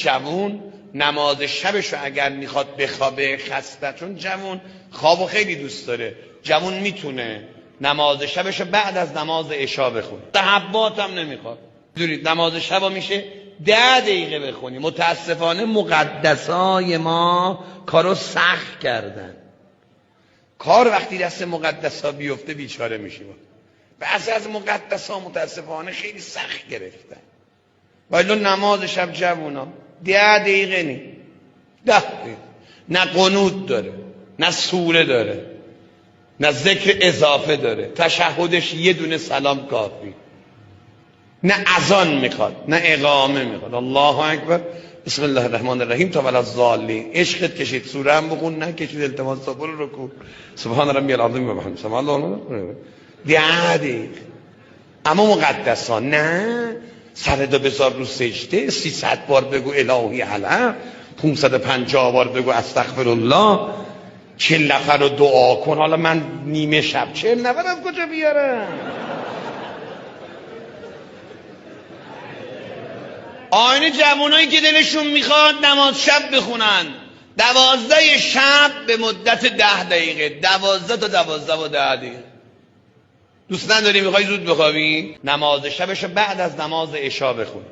جوون نماز شبشو اگر میخواد بخوابه خسته، چون جوون خوابو خیلی دوست داره، جوون میتونه نماز شبشو بعد از نماز عشا بخونه. تهبات هم نمیخواد. دونید نماز شبا میشه 10 دقیقه بخونی. متاسفانه مقدسای ما کارو سخت کردن. کار وقتی دست مقدسا بیفته بیچاره میشیم. بعضی از مقدسا متاسفانه خیلی سخت گرفتن. ولی نماز شب جوونا 10 دقیقه نی 10 دقیقه. نه قنوت داره، نه سوره داره، نه ذکر اضافه داره، تشهدش یه دونه سلام کافی، نه اذان میخواد نه اقامه میخواد. الله اکبر، بسم الله الرحمن الرحیم تا وللضالین. عشقت کشید سوره هم بخون، نه کشید التماس صبر رکوع سبحان ربی العظیم و بحمده سبحان الله. 10 دقیقه. اما مقدسان نه، سرتو بذار رو سجده 300 بار بگو الهی علم، 550 بار بگو استغفر الله، 40 نفر رو دعا کن. حالا من نیمه شب 40 نفر از کجا بیارم؟ آینه جوانایی که دلشون میخواد نماز شب بخونن 12 شب به مدت 10 دقیقه، 12 تا 12 و 10 دقیقه. دوست نداری میخوای زود بخوابی؟ نماز شبشو بعد از نماز عشا بخون.